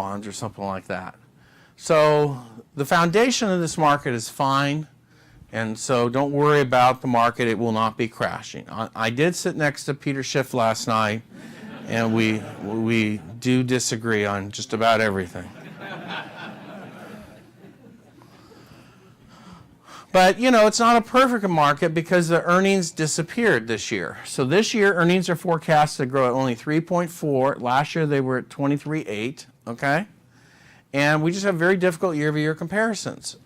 bonds or something like that. So the foundation of this market is fine, and so don't worry about the market. It will not be crashing. I did sit next to Peter Schiff last night, and we do disagree on just about everything. But, you know, it's not a perfect market because the earnings disappeared this year. So this year, earnings are forecast to grow at only 3.4. Last year, they were at 23.8, okay? And we just have very difficult year-over-year comparisons.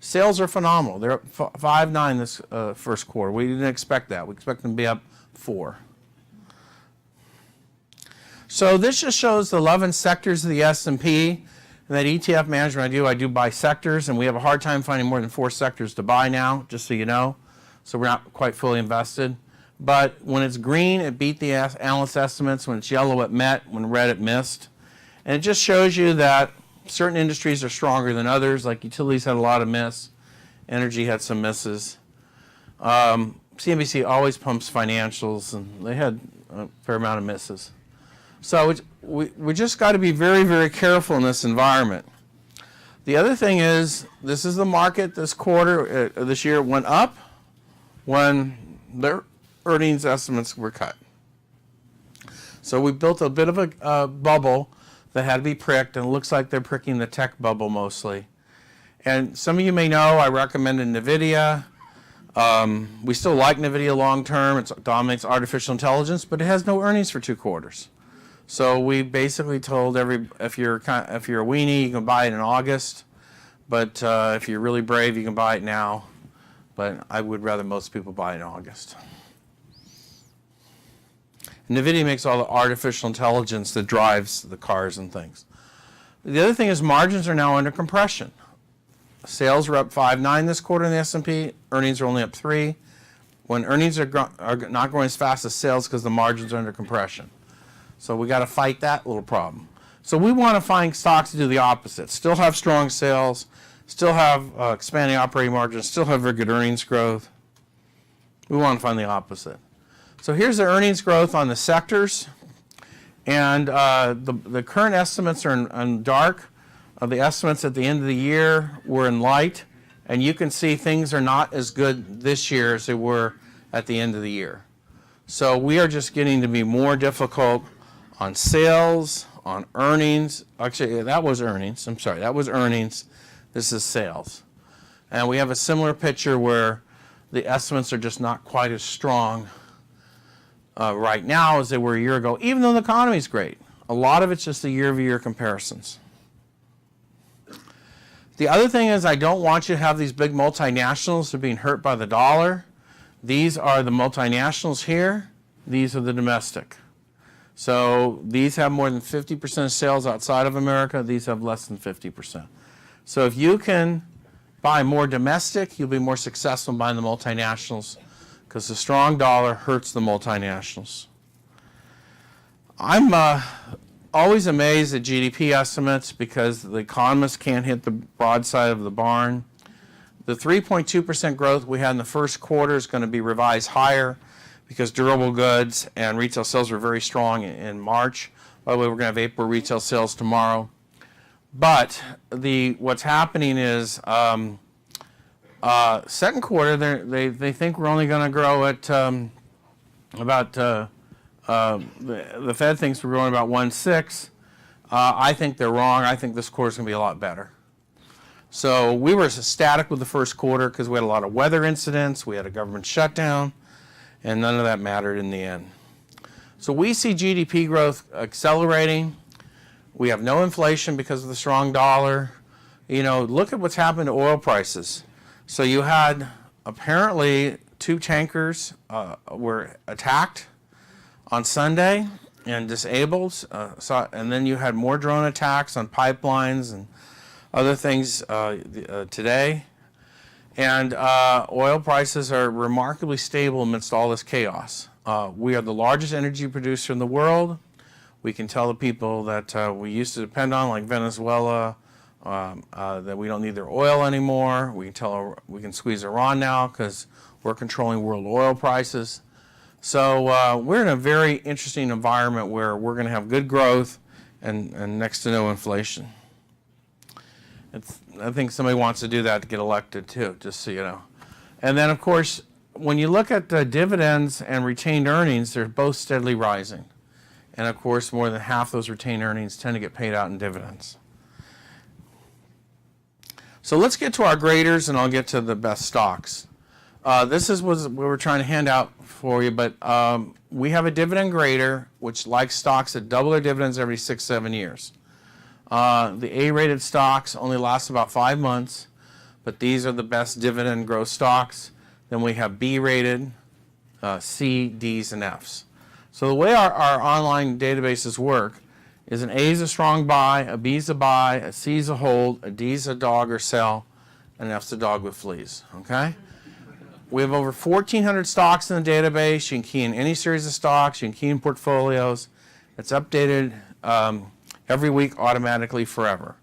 Sales are phenomenal. They're up 5.9 this first quarter. We didn't expect that. We expect them to be up 4. So this just shows the 11 sectors of the S&P. And that ETF management I do by sectors, and we have a hard time finding more than 4 sectors to buy now, just so you know. So we're not quite fully invested. But when it's green, it beat the analyst estimates. When it's yellow, it met. When red, it missed. And it just shows you that certain industries are stronger than others, like utilities had a lot of miss. Energy had some misses. CNBC always pumps financials, and they had a fair amount of misses. So we just got to be very, very careful in this environment. The other thing is, this is the market this quarter, this year went up when their earnings estimates were cut. So we built a bit of a bubble that had to be pricked, and it looks like they're pricking the tech bubble mostly. And some of you may know I recommended Nvidia. We still like Nvidia long term. It dominates artificial intelligence, but it has no earnings for 2 quarters. So we basically told if you're a weenie, you can buy it in August, but if you're really brave, you can buy it now. But I would rather most people buy it in August. NVIDIA makes all the artificial intelligence that drives the cars and things. The other thing is margins are now under compression. Sales are up 5.9 this quarter in the S&P. Earnings are only up 3. When earnings are not growing as fast as sales because the margins are under compression. So we got to fight that little problem. So we want to find stocks to do the opposite. Still have strong sales, still have expanding operating margins, still have very good earnings growth. We want to find the opposite. So here's the earnings growth on the sectors. And the current estimates are in dark. The estimates at the end of the year were in light. And you can see things are not as good this year as they were at the end of the year. So we are just getting to be more difficult on sales, on earnings. Actually, that was earnings. I'm sorry, that was earnings. This is sales. And we have a similar picture where the estimates are just not quite as strong right now as they were a year ago, even though the economy is great. A lot of it's just the year-over-year comparisons. The other thing is I don't want you to have these big multinationals that are being hurt by the dollar. These are the multinationals here. These are the domestic. So these have more than 50% of sales outside of America. These have less than 50%. So if you can buy more domestic, you'll be more successful in buying the multinationals because the strong dollar hurts the multinationals. I'm always amazed at GDP estimates because the economists can't hit the broad side of the barn. The 3.2% growth we had in the first quarter is going to be revised higher because durable goods and retail sales were very strong in March. By the way, we're going to have April retail sales tomorrow. But what's happening is second quarter, they think we're only going to grow at the Fed thinks we're growing about 1.6. I think they're wrong. I think this quarter is going to be a lot better. So we were static with the first quarter because we had a lot of weather incidents. We had a government shutdown. And none of that mattered in the end. So we see GDP growth accelerating. We have no inflation because of the strong dollar. You know, look at what's happened to oil prices. So you had apparently 2 tankers were attacked on Sunday and disabled. And then you had more drone attacks on pipelines and other things today. And oil prices are remarkably stable amidst all this chaos. We are the largest energy producer in the world. We can tell the people that we used to depend on, like Venezuela, that we don't need their oil anymore. We can squeeze Iran now because we're controlling world oil prices. So we're in a very interesting environment where we're going to have good growth and next to no inflation. I think somebody wants to do that to get elected too, just so you know. And then, of course, when you look at the dividends and retained earnings, they're both steadily rising. And of course, more than half those retained earnings tend to get paid out in dividends. So let's get to our graders, and I'll get to the best stocks. This is what we were trying to hand out for you, but we have a dividend grader, which likes stocks that double their dividends every 6-7 years. The A-rated stocks only last about 5 months, but these are the best dividend growth stocks. Then we have B-rated, C, Ds, and Fs. So the way our online databases work is an A is a strong buy, a B is a buy, a C is a hold, a D is a dog or sell, and an F's a dog with fleas, okay? We have over 1,400 stocks in the database. You can key in any series of stocks. You can key in portfolios. It's updated every week automatically forever.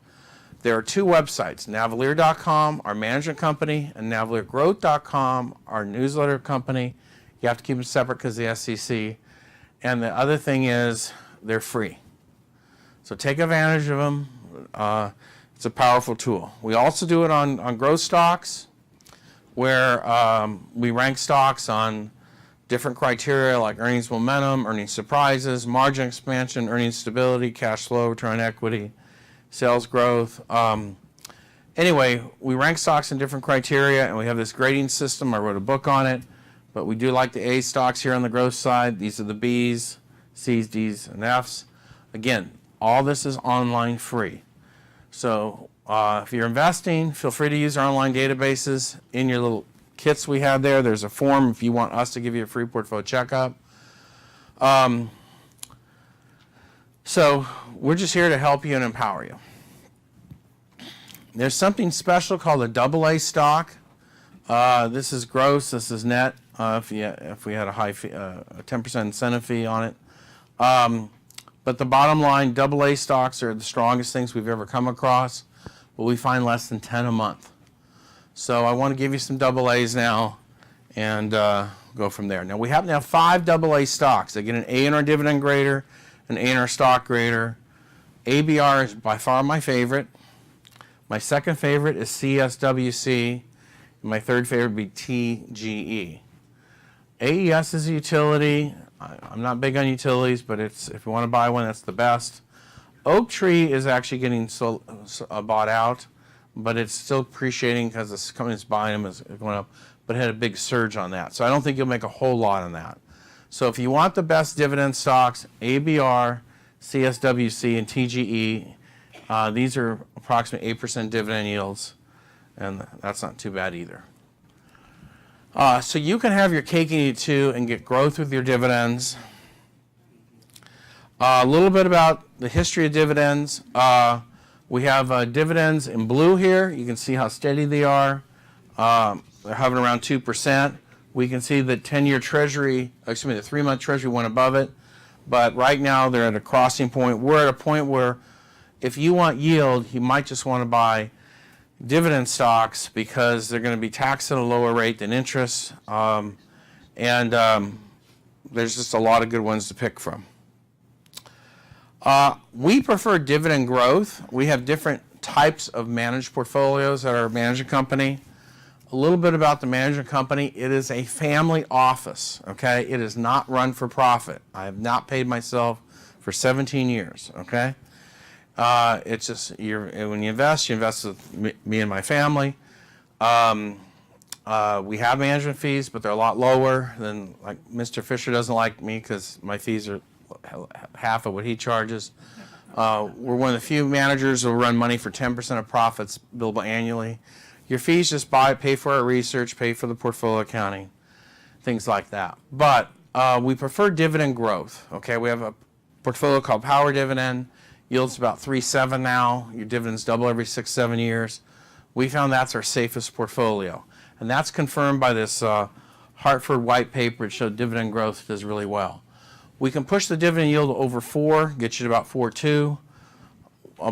There are 2 websites, Navellier.com, our management company, and NavellierGrowth.com, our newsletter company. You have to keep them separate because of the SEC. And the other thing is they're free. So take advantage of them. It's a powerful tool. We also do it on growth stocks, where we rank stocks on different criteria like earnings momentum, earnings surprises, margin expansion, earnings stability, cash flow, return on equity, sales growth. Anyway, we rank stocks in different criteria, and we have this grading system. I wrote a book on it, but we do like the A stocks here on the growth side. These are the Bs, Cs, Ds, and Fs. Again, all this is online free. So if you're investing, feel free to use our online databases. In your little kits we have there, there's a form if you want us to give you a free portfolio checkup. So we're just here to help you and empower you. There's something special called a AA stock. This is gross, this is net, if we had a high fee, a 10% incentive fee on it. But the bottom line, AA stocks are the strongest things we've ever come across, but we find less than 10 a month. So I want to give you some AA's now and go from there. Now we happen to have 5 AA stocks. They get an A in our dividend grader, an A in our stock grader. ABR is by far my favorite. My second favorite is CSWC. And my third favorite would be TGE. AES is a utility. I'm not big on utilities, but if you want to buy one, that's the best. Oak Tree is actually getting bought out, but it's still appreciating because the company that's buying them is going up, but it had a big surge on that. So I don't think you'll make a whole lot on that. So if you want the best dividend stocks, ABR, CSWC, and TGE, these are approximately 8% dividend yields, and that's not too bad either. So you can have your cake and eat it too and get growth with your dividends. A little bit about the history of dividends. We have dividends in blue here. You can see how steady they are. They're hovering around 2%. We can see the 10-year Treasury, the 3-month Treasury went above it. But right now they're at a crossing point. We're at a point where if you want yield, you might just want to buy dividend stocks because they're going to be taxed at a lower rate than interest. There's just a lot of good ones to pick from. We prefer dividend growth. We have different types of managed portfolios at our management company. A little bit about the management company. It is a family office, okay? It is not run for profit. I have not paid myself for 17 years, okay? It's just, when you invest with me and my family. We have management fees, but they're a lot lower than, like, Mr. Fisher doesn't like me because my fees are half of what he charges. We're one of the few managers who will run money for 10% of profits billable annually. Your fees just pay for our research, pay for the portfolio accounting, things like that. But we prefer dividend growth. Okay, we have a portfolio called Power Dividend. Yields about 3.7 now. Your dividends double every 6-7 years. We found that's our safest portfolio, and that's confirmed by this Hartford white paper. It showed dividend growth does really well. We can push the dividend yield over 4, get you to about 4.2.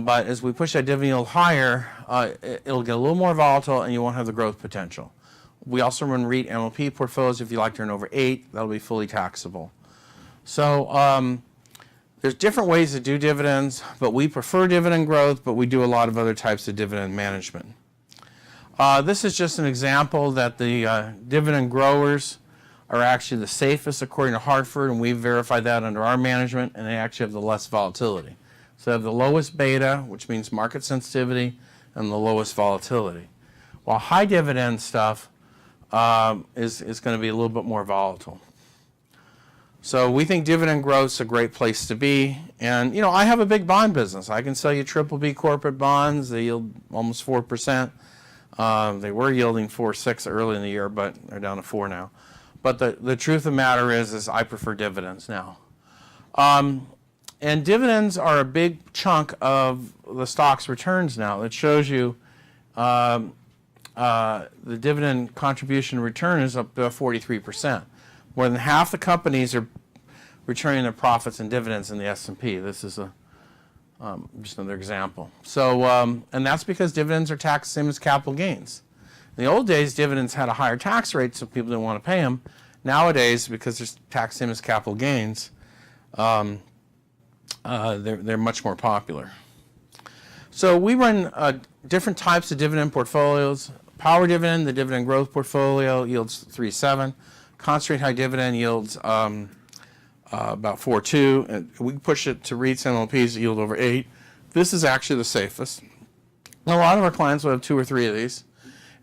But as we push that dividend yield higher, it'll get a little more volatile and you won't have the growth potential. We also run REIT MLP portfolios. If you like to earn over 8, that'll be fully taxable. So There's different ways to do dividends, but we prefer dividend growth, but we do a lot of other types of dividend management. This is just an example that the dividend growers are actually the safest according to Hartford, and we've verified that under our management, and they actually have the less volatility. So they have the lowest beta, which means market sensitivity, and the lowest volatility. While high dividend stuff is going to be a little bit more volatile. So we think dividend growth is a great place to be. And, you know, I have a big bond business. I can sell you BBB corporate bonds. They yield almost 4%. They were yielding 4.6 early in the year, but they're down to 4 now. But the truth of the matter is I prefer dividends now. And dividends are a big chunk of the stock's returns now. It shows you the dividend contribution return is up to 43%. More than half the companies are returning their profits and dividends in the S&P. This is just another example. So, and that's because dividends are taxed the same as capital gains. In the old days, dividends had a higher tax rate, so people didn't want to pay them. Nowadays, because they're taxed the same as capital gains, they're much more popular. So we run different types of dividend portfolios. Power dividend, the dividend growth portfolio, yields 3.7. Concentrate high dividend yields about 4.2. And we push it to REITs and LPs that yield over 8. This is actually the safest. And a lot of our clients will have 2 or 3 of these.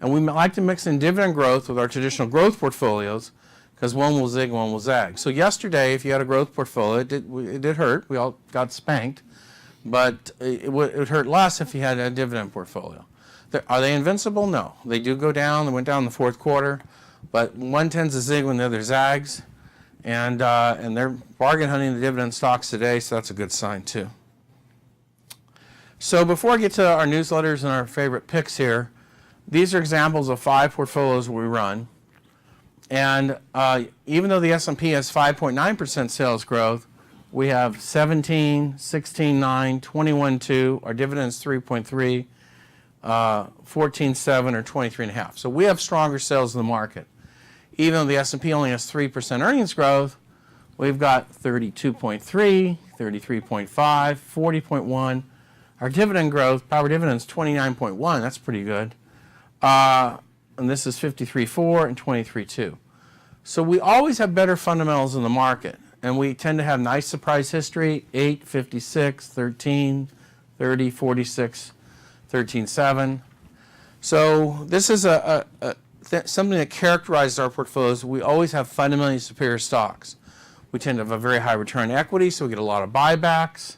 And we like to mix in dividend growth with our traditional growth portfolios because one will zig, one will zag. So yesterday, if you had a growth portfolio, it did hurt. We all got spanked. But it would hurt less if you had a dividend portfolio. Are they invincible? No. They do go down. They went down in the fourth quarter. But one tends to zig when the other zags. And they're bargain hunting the dividend stocks today, so that's a good sign too. So before I get to our newsletters and our favorite picks here, these are examples of 5 portfolios we run. And even though the S&P has 5.9% sales growth, we have 17, 16.9, 21.2. Our dividend is 3.3, 14.7, or 23.5. So we have stronger sales in the market. Even though the S&P only has 3% earnings growth, we've got 32.3, 33.5, 40.1. Our dividend growth, power dividend is 29.1. That's pretty good. And this is 53.4 and 23.2. So we always have better fundamentals in the market. And we tend to have nice surprise history, 8, 56, 13, 30, 46, 13.7. So this is something that characterizes our portfolios. We always have fundamentally superior stocks. We tend to have a very high return on equity, so we get a lot of buybacks.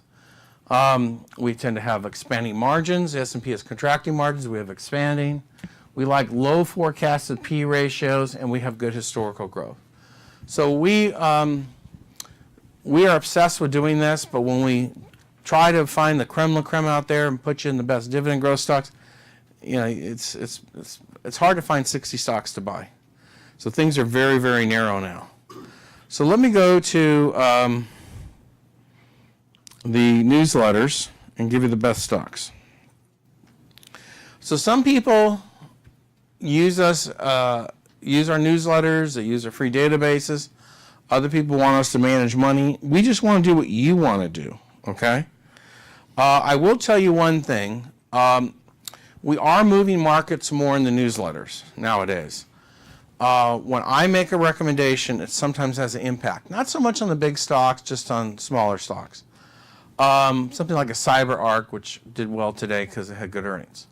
We tend to have expanding margins. The S&P has contracting margins. We have expanding. We like low forecasted P ratios, and we have good historical growth. So we are obsessed with doing this, but when we try to find the creme de la creme out there and put you in the best dividend growth stocks, you know, it's hard to find 60 stocks to buy. So things are very, very narrow now. So let me go to the newsletters and give you the best stocks. So some people use us, use our newsletters, they use our free databases. Other people want us to manage money. We just want to do what you want to do, okay? I will tell you one thing. We are moving markets more in the newsletters nowadays. When I make a recommendation, it sometimes has an impact. Not so much on the big stocks, just on smaller stocks. Something like a CyberArk, which did well today because it had good earnings.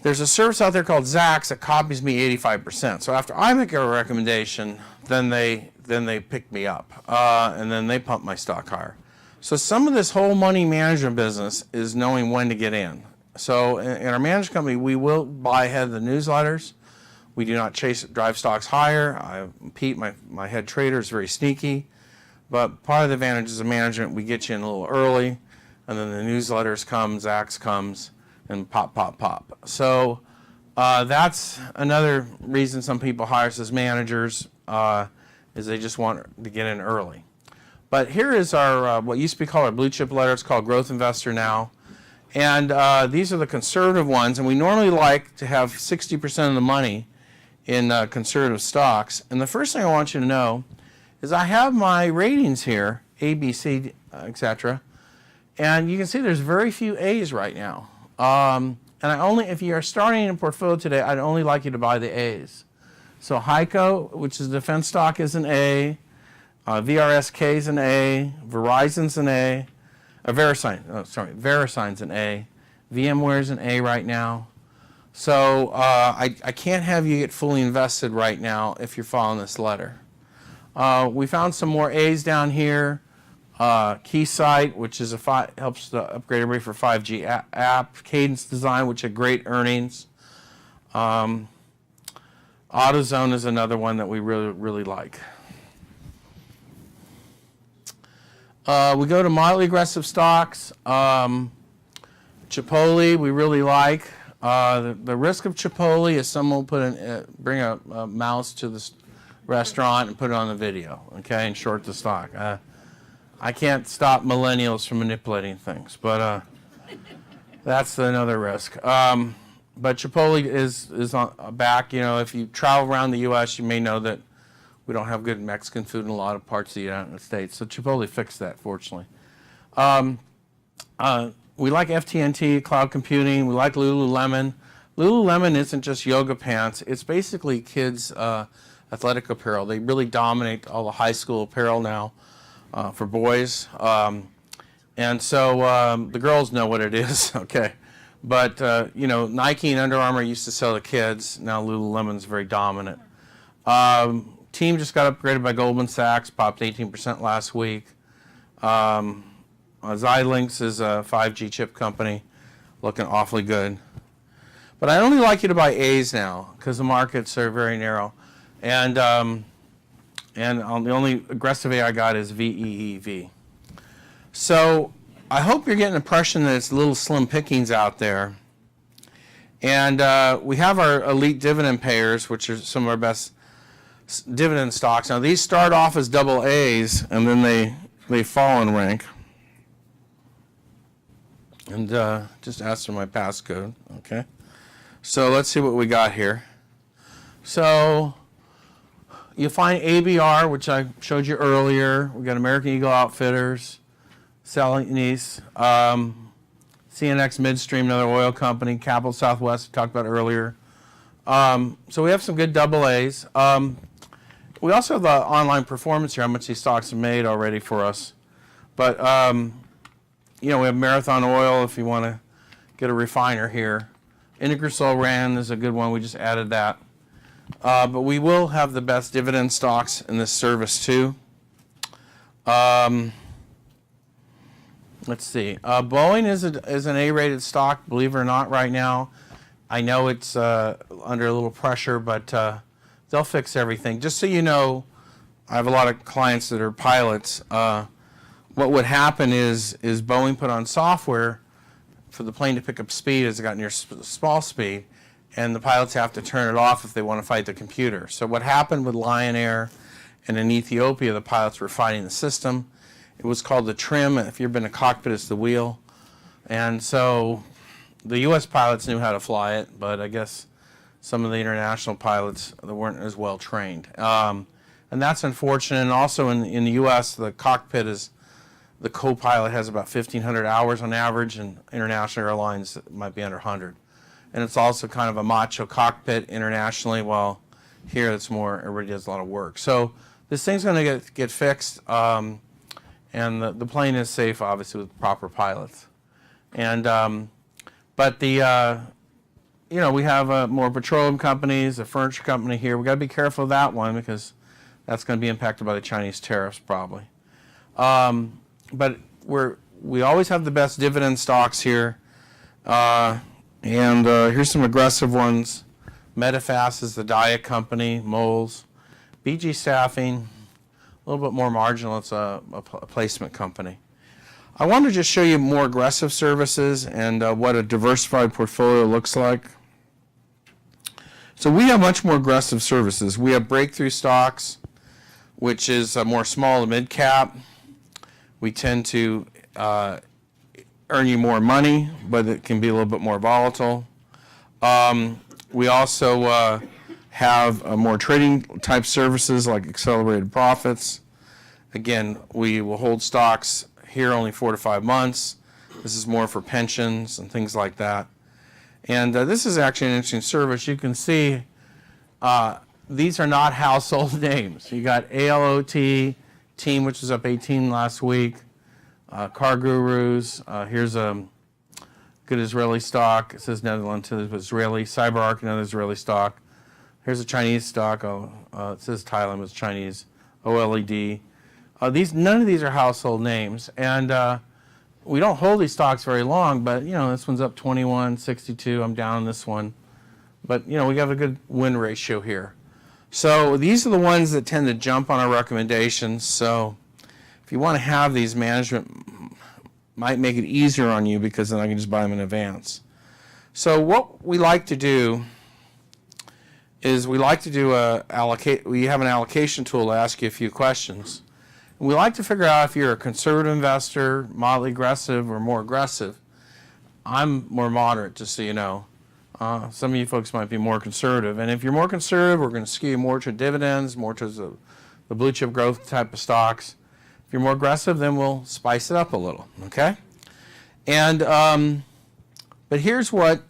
There's a service out there called Zacks that copies me 85%. So after I make a recommendation, then they pick me up, and then they pump my stock higher. So some of this whole money management business is knowing when to get in. So in our management company, we will buy ahead of the newsletters. We do not drive stocks higher. Pete, my head trader, is very sneaky. But part of the advantages of management, we get you in a little early, and then the newsletters come, Zacks comes, and pop, pop, pop. So that's another reason some people hire us as managers, is they just want to get in early. But here is our, what used to be called our blue chip letter. It's called Growth Investor now. And these are the conservative ones. And we normally like to have 60% of the money in conservative stocks. And the first thing I want you to know is I have my ratings here, A, B, C, etc. And you can see there's very few A's right now. And if you are starting a portfolio today, I'd only like you to buy the A's. So HEICO, which is a defense stock, is an A. VRSK is an A. Verizon's an A. VeriSign's an A. VMware's an A right now. So I can't have you get fully invested right now if you're following this letter. We found some more A's down here. Keysight, which is helps to upgrade everybody for 5G app. Cadence Design, which had great earnings. AutoZone is another one that we really like. We go to moderately aggressive stocks. Chipotle, we really like. The risk of Chipotle is someone will bring a mouse to the restaurant and put it on the video, okay, and short the stock. I can't stop millennials from manipulating things, but that's another risk. But Chipotle is back. You know, if you travel around the U.S., you may know that we don't have good Mexican food in a lot of parts of the United States. So Chipotle fixed that, fortunately. We like FTNT, cloud computing. We like Lululemon. Lululemon isn't just yoga pants. It's basically kids' athletic apparel. They really dominate all the high school apparel now for boys. And so the girls know what it is, okay. But, you know, Nike and Under Armour used to sell to kids. Now Lululemon's very dominant. Team just got upgraded by Goldman Sachs, popped 18% last week. Xilinx is a 5G chip company, looking awfully good. But I only like you to buy A's now because the markets are very narrow. And the only aggressive A I got is VEEV. So I hope you're getting an impression that it's little slim pickings out there. And we have our elite dividend payers, which are some of our best dividend stocks. Now these start off as double A's and then they fall in rank. And just ask for my passcode, okay? So let's see what we got here. So you find ABR, which I showed you earlier. We got American Eagle Outfitters, Celanese, CNX Midstream, another oil company, Capital Southwest, we talked about earlier. So we have some good double A's. We also have the online performance here, how much these stocks have made already for us. But, you know, we have Marathon Oil if you want to get a refiner here. Integrasol Ran is a good one. We just added that. But we will have the best dividend stocks in this service too. Let's see. Boeing is an A-rated stock, believe it or not, right now. I know it's under a little pressure, but they'll fix everything. Just so you know, I have a lot of clients that are pilots. What would happen is Boeing put on software for the plane to pick up speed as it got near small speed, and the pilots have to turn it off if they want to fight the computer. So what happened with Lion Air and in Ethiopia, the pilots were fighting the system. It was called the trim. If you've been in a cockpit, it's the wheel. And so the U.S. pilots knew how to fly it, but I guess some of the international pilots weren't as well trained. And that's unfortunate. And also in the U.S., the cockpit is, the co-pilot has about 1,500 hours on average, and international airlines might be under 100. And it's also kind of a macho cockpit internationally, while here it's more, everybody does a lot of work. So this thing's going to get fixed, and the plane is safe, obviously, with proper pilots. And but the you know, we have more petroleum companies, a furniture company here. We got to be careful of that one because that's going to be impacted by the Chinese tariffs probably. But we always have the best dividend stocks here, and here's some aggressive ones. Medifast is the diet company, Moles, BG Staffing, a little bit more marginal. It's a placement company. I want to just show you more aggressive services and what a diversified portfolio looks like. So we have much more aggressive services. We have breakthrough stocks, which is more small to mid cap. We tend to earn you more money, but it can be a little bit more volatile. We also have more trading type services like accelerated profits, Again, we will hold stocks here only 4 to 5 months. This is more for pensions and things like that. And this is actually an interesting service. You can see these are not household names. You got ALOT, Team, which was up 18 last week, Car Gurus. Here's a good Israeli stock. It says Netherlands, Israeli. CyberArk, another Israeli stock. Here's a Chinese stock. It says Thailand, but it's Chinese. OLED. None of these are household names, and we don't hold these stocks very long. But this one's up 21.62. I'm down on this one, but we have a good win ratio here. So these are the ones that tend to jump on our recommendations. So if you want to have these, management might make it easier on you because then I can just buy them in advance. So what we like to do is we have an allocation tool to ask you a few questions. And we like to figure out if you're a conservative investor, moderately aggressive, or more aggressive. I'm more moderate, just so you know. Some of you folks might be more conservative. And if you're more conservative, we're going to skew more to dividends, more to the blue chip growth type of stocks. If you're more aggressive, then we'll spice it up a little, okay? And but here's what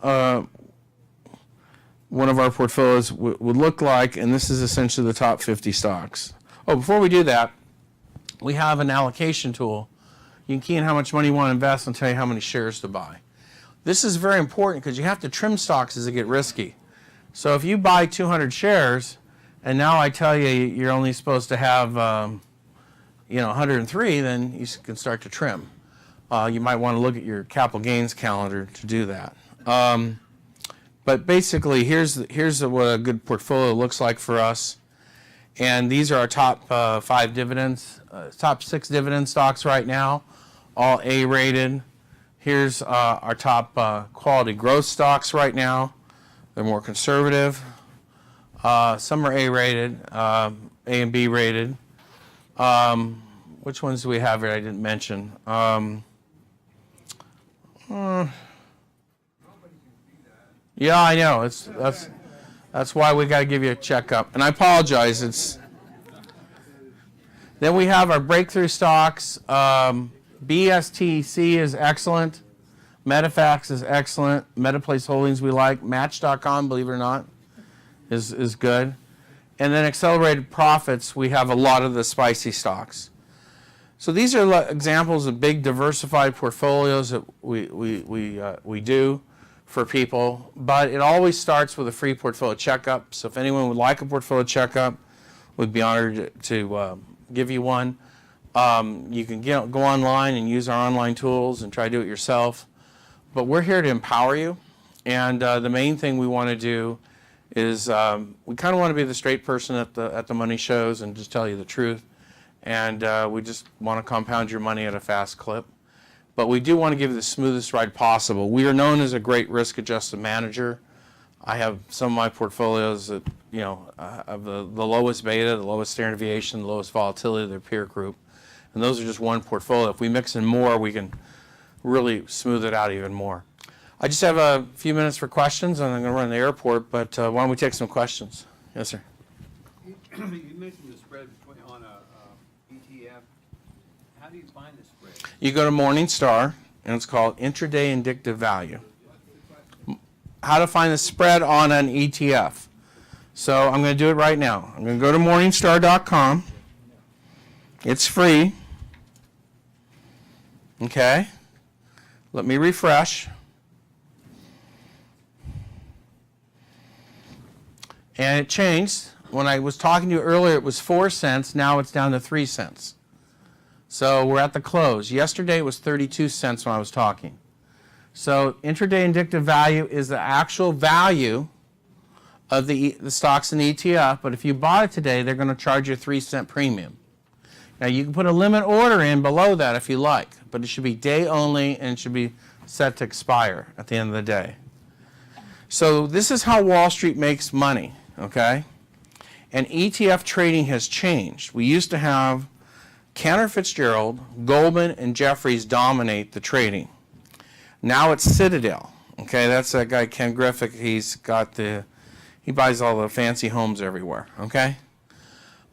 one of our portfolios would look like, and this is essentially the top 50 stocks. Oh, before we do that, we have an allocation tool. You can key in how much money you want to invest and tell you how many shares to buy. This is very important because you have to trim stocks as they get risky. So if you buy 200 shares, and now I tell you you're only supposed to have 103, then you can start to trim. You might want to look at your capital gains calendar to do that. But basically, here's what a good portfolio looks like for us. And these are our top 5 dividends, top 6 dividend stocks right now, all A-rated. Here's our top quality growth stocks right now. They're more conservative. Some are A-rated, A and B rated. Which ones do we have here I didn't mention? Yeah, I know. That's why we got to give you a checkup. And I apologize. Then we have our breakthrough stocks. BSTC is excellent. Medifax is excellent. Metaplace Holdings we like. Match.com, believe it or not, is good. And then accelerated profits, we have a lot of the spicy stocks. So these are examples of big diversified portfolios that we do for people, but it always starts with a free portfolio checkup. So if anyone would like a portfolio checkup, we'd be honored to give you one. You can go online and use our online tools and try to do it yourself. But we're here to empower you, and the main thing we want to do is we kind of want to be the straight person at the money shows and just tell you the truth. And we just want to compound your money at a fast clip. But we do want to give you the smoothest ride possible. We are known as a great risk-adjusted manager. I have some of my portfolios that have the lowest beta, the lowest standard deviation, the lowest volatility of their peer group. And those are just one portfolio. If we mix in more, we can really smooth it out even more. I just have a few minutes for questions, and I'm going to run to the airport, but why don't we take some questions? Yes, sir. You mentioned the spread on a ETF. How do you find the spread? You go to Morningstar, and it's called Intraday Indicative Value. How to find the spread on an ETF. So I'm going to do it right now. I'm going to go to Morningstar.com. It's free. Okay. Let me refresh. And it changed. When I was talking to you earlier, it was 4 cents. Now it's down to 3 cents. So we're at the close. Yesterday it was 32 cents when I was talking. So intraday indicative value is the actual value of the stocks in the ETF. But if you bought it today, they're going to charge you a 3-cent premium. Now you can put a limit order in below that if you like, but it should be day only and it should be set to expire at the end of the day. So this is how Wall Street makes money, okay? And ETF trading has changed. We used to have Cantor Fitzgerald, Goldman, and Jefferies dominate the trading. Now it's Citadel, okay? That's that guy Ken Griffith. He buys all the fancy homes everywhere, okay?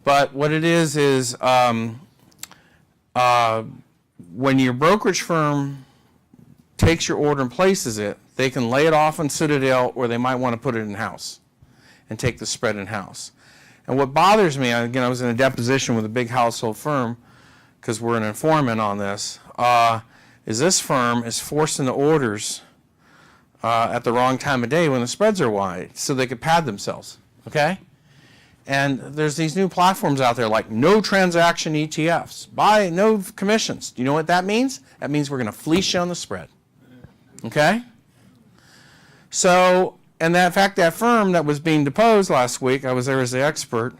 But what it is when your brokerage firm takes your order and places it, they can lay it off on Citadel, or they might want to put it in-house and take the spread in-house. And what bothers me, again, I was in a deposition with a big household firm because we're an informant on this, is this firm is forcing the orders at the wrong time of day when the spreads are wide so they could pad themselves, okay? And there's these new platforms out there like no transaction ETFs, buy no commissions. Do you know what that means? That means we're going to fleece you on the spread, okay? So, and that fact, that firm that was being deposed last week, I was there as the expert,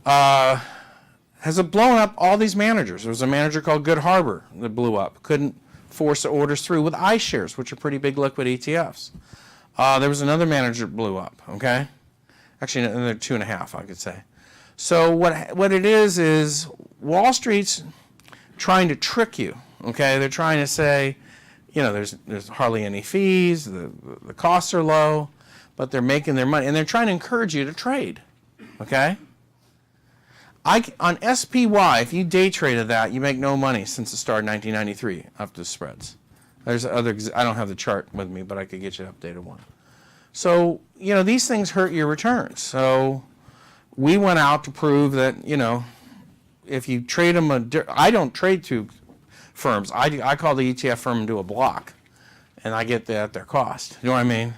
has blown up all these managers. There was a manager called Good Harbor that blew up, couldn't force the orders through with iShares, which are pretty big liquid ETFs. There was another manager that blew up, okay? Actually, another 2.5, I could say. So what it is Wall Street's trying to trick you, okay? They're trying to say, you know, there's hardly any fees, the costs are low, but they're making their money, and they're trying to encourage you to trade, okay? On SPY, if you day traded that, you make no money since the start of 1993 after the spreads. There's other, I don't have the chart with me, but I could get you an updated one. So, you know, these things hurt your returns. So we went out to prove that, you know, if you trade them, I don't trade through firms. I call the ETF firm and do a block, and I get that at their cost. You know what I mean?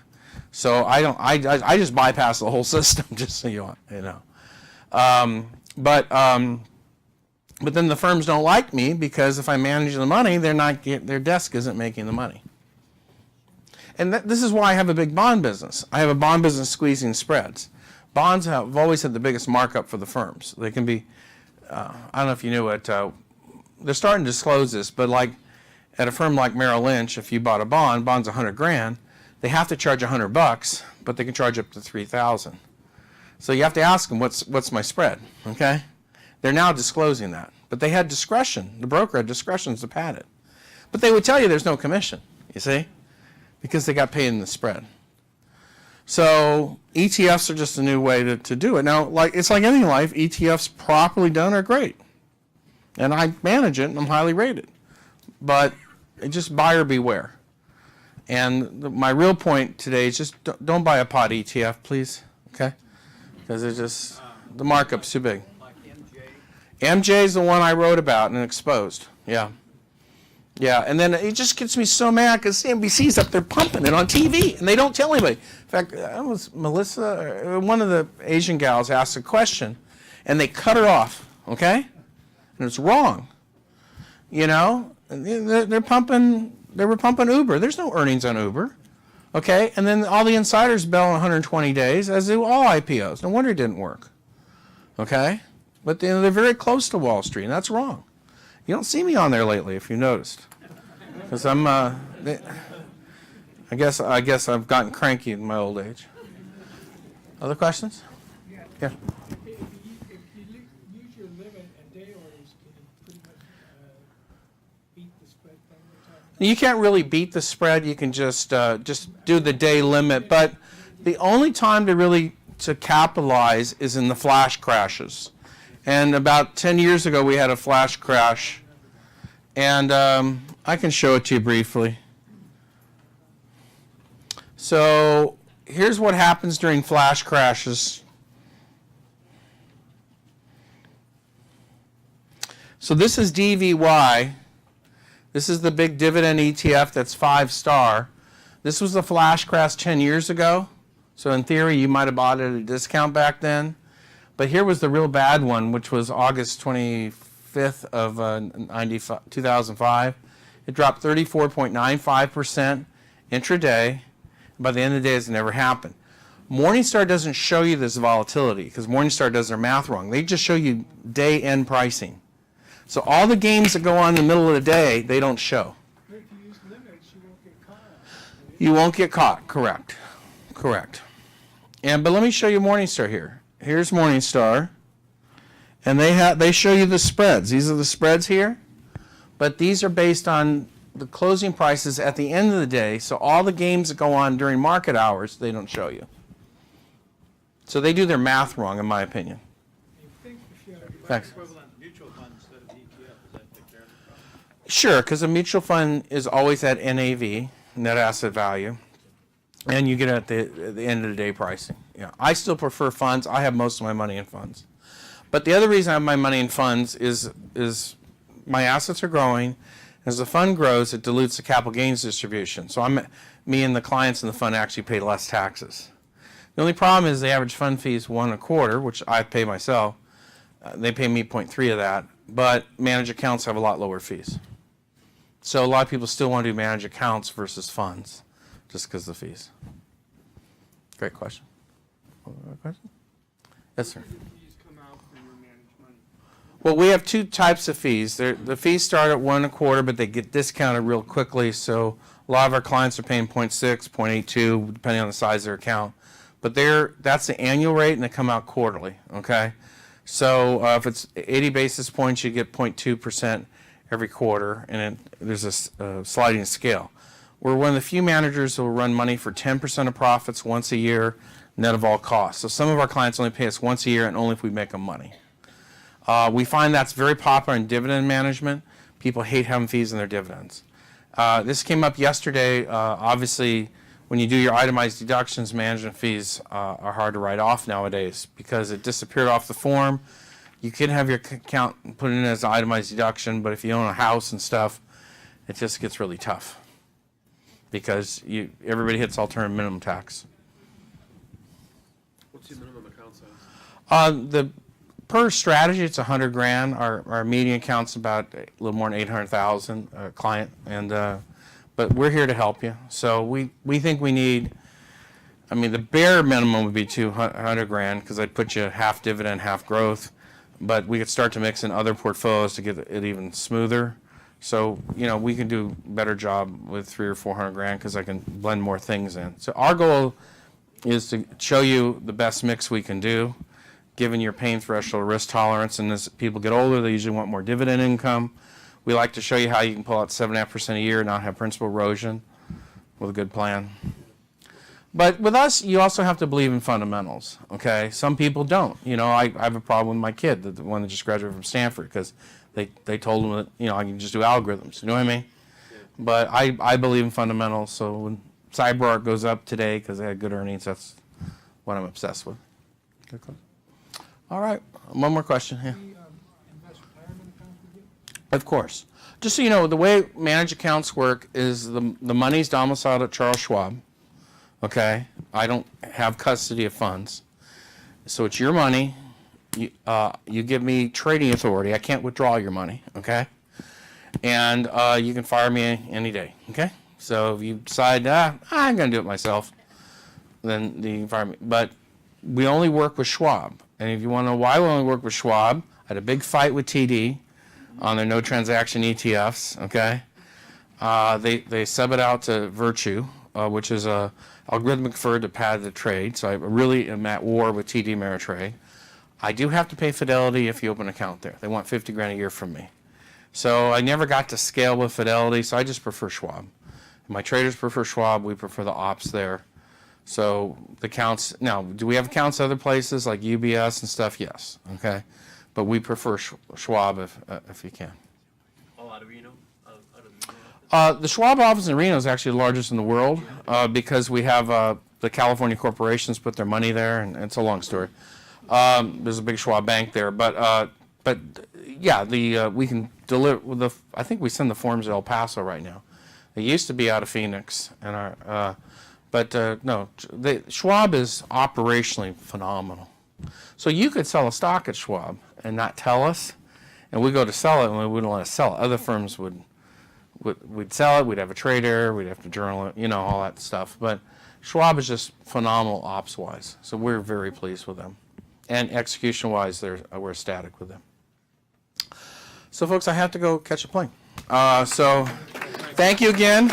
So I just bypass the whole system, just so you know. But then the firms don't like me because if I manage the money, their desk isn't making the money. And this is why I have a big bond business. I have a bond business squeezing spreads. Bonds have always had the biggest markup for the firms. They can be, I don't know if you knew it, they're starting to disclose this, but like at a firm like Merrill Lynch, if you bought a bond's $100,000, they have to charge $100, but they can charge up to $3,000. So you have to ask them, what's my spread, okay? They're now disclosing that. But they had discretion. The broker had discretion to pad it. But they would tell you there's no commission, you see? Because they got paid in the spread. So ETFs are just a new way to do it. Now, it's like anything in life, ETFs properly done are great. And I manage it, and I'm highly rated. But just buyer beware. And my real point today is just don't buy a pod ETF, please, okay? Because it's just, the markup's too big. Like MJ? MJ is the one I wrote about and exposed, yeah. Yeah, and then it just gets me so mad because CNBC's up there pumping it on TV, and they don't tell anybody. In fact, that was Melissa, one of the Asian gals asked a question, and they cut her off, okay? And it's wrong. You know, they were pumping Uber. There's no earnings on Uber, okay? And then all the insiders bail in 120 days, as do all IPOs. No wonder it didn't work, okay? But they're very close to Wall Street, and that's wrong. You don't see me on there lately, if you noticed, because I'm. I guess I've gotten cranky in my old age. Other questions? Yeah. If you use your limit and day orders, can you pretty much beat the spread thing we're talking about? You can't really beat the spread. You can just do the day limit. But the only time to capitalize is in the flash crashes. And about 10 years ago, we had a flash crash. And I can show it to you briefly. So here's what happens during flash crashes. So this is DVY. This is the big dividend ETF that's 5-star. This was the flash crash 10 years ago. So in theory, you might have bought it at a discount back then. But here was the real bad one, which was August 25th of 2005. It dropped 34.95% intraday. By the end of the day, it's never happened. Morningstar doesn't show you this volatility because Morningstar does their math wrong. They just show you day-end pricing. So all the games that go on in the middle of the day, they don't show. If you use limits, you won't get caught. You won't get caught, correct. Correct. But let me show you Morningstar here. Here's Morningstar. And they show you the spreads. These are the spreads here. But these are based on the closing prices at the end of the day. So all the games that go on during market hours, they don't show you. So they do their math wrong, in my opinion. You think Thanks. Equivalent mutual fund instead of ETF, does that take care of the problem? Sure, because a mutual fund is always at NAV, net asset value, and you get at the end of the day pricing. Yeah, I still prefer funds. I have most of my money in funds. But the other reason I have my money in funds is my assets are growing. As the fund grows, it dilutes the capital gains distribution. So me and the clients in the fund actually pay less taxes. The only problem is the average fund fee is 1.25%, which I pay myself. They pay me 0.3 of that, but managed accounts have a lot lower fees. So a lot of people still want to do managed accounts versus funds, just because of the fees. Great question. Other question? Yes, sir. Fees come out for your managed money. Well, we have two types of fees. The fees start at 1.25%, but they get discounted real quickly. So a lot of our clients are paying 0.6, 0.82, depending on the size of their account. But that's the annual rate, and they come out quarterly. Okay. So if it's 80 basis points, you get 0.2% every quarter, and there's a sliding scale. We're one of the few managers who will run money for 10% of profits once a year, net of all costs. So some of our clients only pay us once a year, and only if we make them money. We find that's very popular in dividend management. People hate having fees in their dividends. This came up yesterday. Obviously, when you do your itemized deductions, management fees are hard to write off nowadays because it disappeared off the form. You can have your account put in as an itemized deduction, but if you own a house and stuff, it just gets really tough because everybody hits alternative minimum tax. What's your minimum account size? Per strategy, it's $100,000. Our median account's about a little more than 800,000 client, and but we're here to help you. So we think we need. I mean, the bare minimum would be $200,000 because I'd put you half dividend, half growth, but we could start to mix in other portfolios to get it even smoother. So we can do a better job with $300,000 or $400,000 because I can blend more things in. So our goal is to show you the best mix we can do, given your pain threshold, risk tolerance, and as people get older, they usually want more dividend income. We like to show you how you can pull out 7.5% a year and not have principal erosion with a good plan. But with us, you also have to believe in fundamentals, okay? Some people don't. I have a problem with my kid, the one that just graduated from Stanford, because they told him that, I can just do algorithms. You know what I mean? Yeah. But I believe in fundamentals, so when CyberArk goes up today because they had good earnings, that's what I'm obsessed with. Good question. All right, one more question here. Invest retirement accounts we get? Of course. Just so you know, the way managed accounts work is the money's domiciled at Charles Schwab. Okay, I don't have custody of funds, so it's your money. You give me trading authority. I can't withdraw your money. Okay, and you can fire me any day. Okay, so if you decide I'm going to do it myself, then you can fire me. But we only work with Schwab, and if you want to know why we only work with Schwab, I had a big fight with TD on their no transaction ETFs. Okay, they sub it out to Virtue, which is a algorithmic preferred to pad the trade. So I really am at war with TD Ameritrade. I do have to pay Fidelity if you open an account there. They want $50,000 a year from me. So I never got to scale with Fidelity, so I just prefer Schwab. My traders prefer Schwab. We prefer the ops there. So the accounts, now, do we have accounts other places like UBS and stuff? Yes, okay. But we prefer Schwab if you can. Oh, out of Reno? Out of The Schwab office in Reno is actually the largest in the world because we have the California corporations put their money there, and it's a long story. There's a big Schwab bank there, but yeah, we can deliver. I think we send the forms to El Paso right now. It used to be out of Phoenix, and no, Schwab is operationally phenomenal. So you could sell a stock at Schwab and not tell us, and we go to sell it, and we wouldn't let us sell it. Other firms we'd sell it, we'd have a trader, we'd have to journal it, all that stuff. But Schwab is just phenomenal ops-wise, so we're very pleased with them. And execution-wise, we're ecstatic with them. So, folks, I have to go catch a plane. So, thank you again.